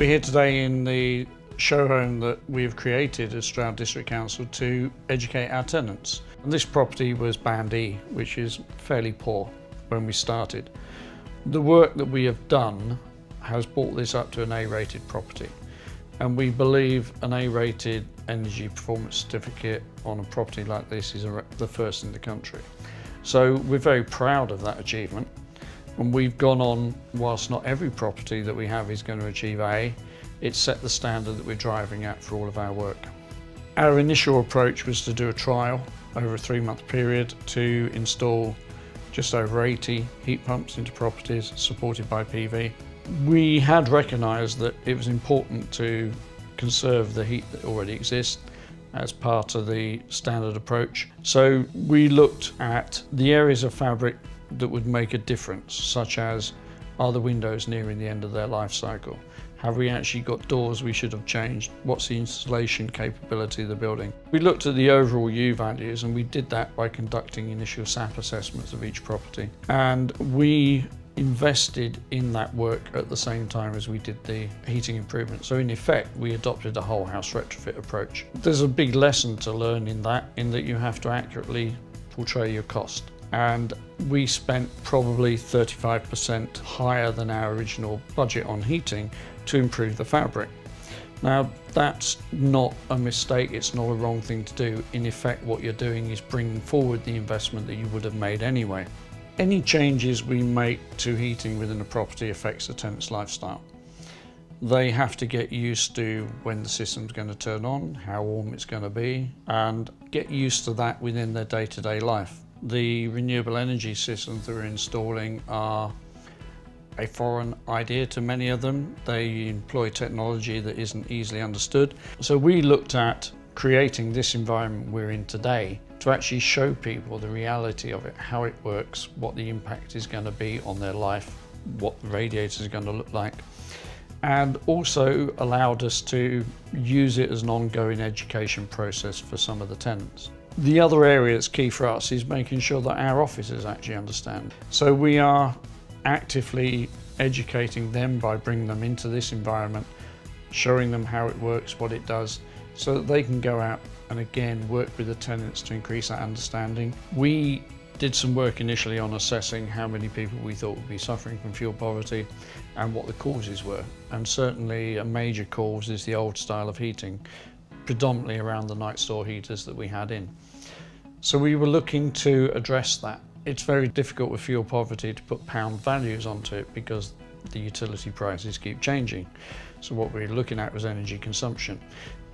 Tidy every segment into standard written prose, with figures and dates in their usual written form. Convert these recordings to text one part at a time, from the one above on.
We're here today in the show home that we've created as Stroud District Council to educate our tenants. And this property was Band E, which is fairly poor when we started. The work that we have done has brought this up to an A-rated property. And we believe an A-rated energy performance certificate on a property like this is the first in the country. So we're very proud of that achievement. And we've gone on, whilst not every property that we have is going to achieve A, it's set the standard that we're driving at for all of our work. Our initial approach was to do a trial over a 3-month period to install just over 80 heat pumps into properties supported by PV. We had recognised that it was important to conserve the heat that already exists as part of the standard approach. So we looked at the areas of fabric that would make a difference, such as, are the windows nearing the end of their life cycle? Have we actually got doors we should have changed? What's the insulation capability of the building? We looked at the overall U values, and we did that by conducting initial SAP assessments of each property. And we invested in that work at the same time as we did the heating improvement. So in effect, we adopted a whole house retrofit approach. There's a big lesson to learn in that you have to accurately portray your cost. And we spent probably 35% higher than our original budget on heating to improve the fabric. Now, that's not a mistake, it's not a wrong thing to do. In effect, what you're doing is bringing forward the investment that you would have made anyway. Any changes we make to heating within a property affects the tenant's lifestyle. They have to get used to when the system's going to turn on, how warm it's going to be, and get used to that within their day-to-day life. The renewable energy systems that we're installing are a foreign idea to many of them. They employ technology that isn't easily understood. So we looked at creating this environment we're in today to actually show people the reality of it, how it works, what the impact is going to be on their life, what the radiators are going to look like, and also allowed us to use it as an ongoing education process for some of the tenants. The other area that's key for us is making sure that our officers actually understand. So we are actively educating them by bringing them into this environment, showing them how it works, what it does, so that they can go out and again work with the tenants to increase that understanding. We did some work initially on assessing how many people we thought would be suffering from fuel poverty and what the causes were. And certainly a major cause is the old style of heating, predominantly around the night store heaters that we had in. So we were looking to address that. It's very difficult with fuel poverty to put pound values onto it because the utility prices keep changing. So what we were looking at was energy consumption.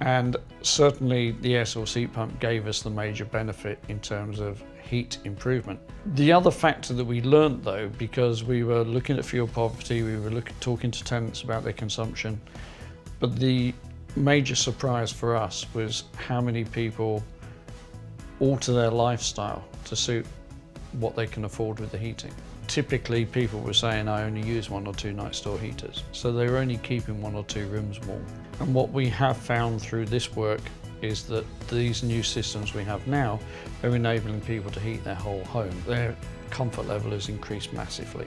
And certainly the air source heat pump gave us the major benefit in terms of heat improvement. The other factor that we learned though, because we were looking at fuel poverty, we were talking to tenants about their consumption, but the major surprise for us was how many people alter their lifestyle to suit what they can afford with the heating. Typically people were saying, I only use 1 or 2 night store heaters. So they were only keeping 1 or 2 rooms warm. And what we have found through this work is that these new systems we have now are enabling people to heat their whole home. Their comfort level has increased massively,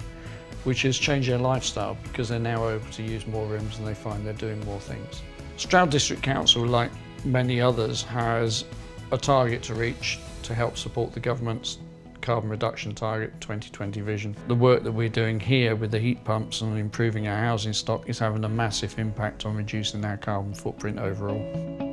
which has changed their lifestyle because they're now able to use more rooms and they find they're doing more things. Stroud District Council, like many others, has a target to reach to help support the government's carbon reduction target 2020 vision. The work that we're doing here with the heat pumps and improving our housing stock is having a massive impact on reducing our carbon footprint overall.